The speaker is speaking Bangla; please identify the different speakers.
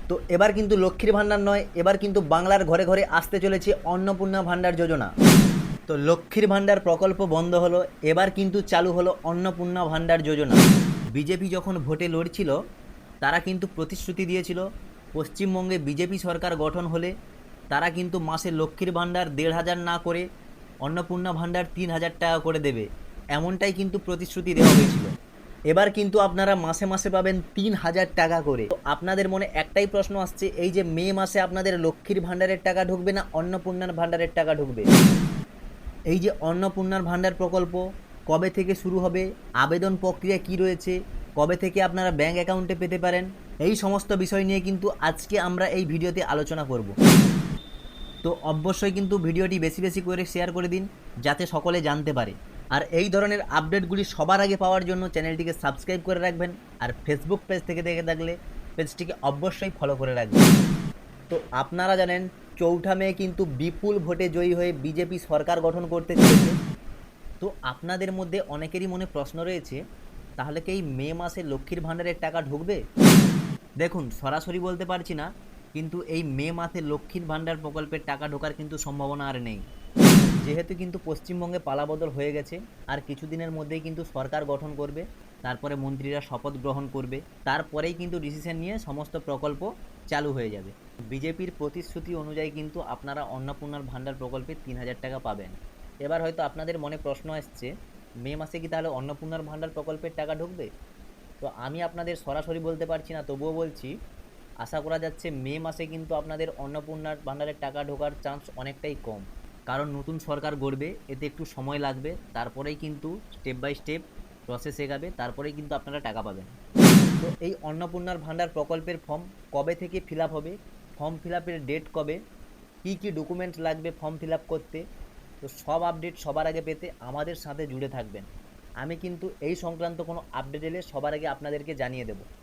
Speaker 1: তো এবার কিন্তু লক্ষ্মীর ভাণ্ডার নয়, এবার কিন্তু বাংলার ঘরে ঘরে আসতে চলেছে অন্নপূর্ণা ভাণ্ডার যোজনা। তো লক্ষ্মীর ভাণ্ডার প্রকল্প বন্ধ হলো, এবার কিন্তু চালু হলো অন্নপূর্ণা ভাণ্ডার যোজনা। বিজেপি যখন ভোটে লড়ছিল তারা কিন্তু প্রতিশ্রুতি দিয়েছিল পশ্চিমবঙ্গে বিজেপি সরকার গঠন হলে তারা কিন্তু মাসে লক্ষ্মীর ভাণ্ডার ১,৫০০ না করে অন্নপূর্ণা ভাণ্ডার ৩,০০০ টাকা করে দেবে, এমনটাই কিন্তু প্রতিশ্রুতি দেওয়া হয়েছিল। এবার কিন্তু আপনারা মাসে মাসে পাবেন ৩,০০০ টাকা করে। তো আপনাদের মনে একটাই প্রশ্ন আসছে, এই যে মে মাসে আপনাদের লক্ষ্মীর ভাণ্ডারের টাকা ঢুকবে না অন্নপূর্ণার ভাণ্ডারের টাকা ঢুকবে? এই যে অন্নপূর্ণার ভাণ্ডার প্রকল্প কবে থেকে শুরু হবে, আবেদন প্রক্রিয়া কি রয়েছে, কবে থেকে আপনারা ব্যাঙ্ক অ্যাকাউন্টে পেতে পারেন, এই সমস্ত বিষয় নিয়ে কিন্তু আজকে আমরা এই ভিডিওতে আলোচনা করব। তো অবশ্যই কিন্তু ভিডিওটি বেশি বেশি করে শেয়ার করে দিন যাতে সকলে জানতে পারে। আর এই ধরনের আপডেটগুলি সবার আগে পাওয়ার জন্য চ্যানেলটিকে সাবস্ক্রাইব করে রাখবেন, আর ফেসবুক পেজ থেকে দেখে থাকলে পেজটিকে অবশ্যই ফলো করে রাখবেন। তো আপনারা জানেন ৪ঠা মে কিন্তু বিপুল ভোটে জয়ী হয়ে বিজেপি সরকার গঠন করতে চলেছে। তো আপনাদের মধ্যে অনেকেরই মনে প্রশ্ন রয়েছে, তাহলে কি এই মে মাসে লক্ষ্মীর ভাণ্ডারের টাকা ঢুকবে? দেখুন, সরাসরি বলতে পারছি না, কিন্তু এই মে মাসে লক্ষ্মীর ভাণ্ডার প্রকল্পের টাকা ঢোকার কিন্তু সম্ভাবনা আর নেই, যেহেতু কিন্তু পশ্চিমবঙ্গে পালাবদল হয়ে গেছে। আর কিছুদিনের মধ্যেই কিন্তু সরকার গঠন করবে, তারপরে মন্ত্রীরা শপথ গ্রহণ করবে, তারপরেই কিন্তু ডিসিশন নিয়ে সমস্ত প্রকল্প চালু হয়ে যাবে। বিজেপির প্রতিশ্রুতি অনুযায়ী কিন্তু আপনারা অন্নপূর্ণার ভাণ্ডার প্রকল্পে ৩,০০০ টাকা পাবেন। এবার হয়তো আপনাদের মনে প্রশ্ন আসছে, মে মাসে কি তাহলে অন্নপূর্ণার ভাণ্ডার প্রকল্পের টাকা ঢুকবে? তো আমি আপনাদের সরাসরি বলতে পারছি না, তবুও বলছি, আশা করা যাচ্ছে মে মাসে কিন্তু আপনাদের অন্নপূর্ণার ভাণ্ডারের টাকা ঢোকার চান্স অনেকটাই কম, কারণ নতুন সরকার গড়বে, এতে একটু সময় লাগবে, তারপরেই কিন্তু স্টেপ বাই স্টেপ প্রসেস এগাবে, তারপরেই কিন্তু আপনারা টাকা পাবেন। তো এই অন্নপূর্ণার ভাণ্ডার প্রকল্পের ফর্ম কবে থেকে ফিল আপ হবে, ফর্ম ফিল আপের ডেট কবে, কী কী ডকুমেন্ট লাগবে ফর্ম ফিল আপ করতে, তো সব আপডেট সবার আগে পেতে আমাদের সাথে জুড়ে থাকবেন। আমি কিন্তু এই সংক্রান্ত কোনো আপডেট এলে সবার আগে আপনাদেরকে জানিয়ে দেবো।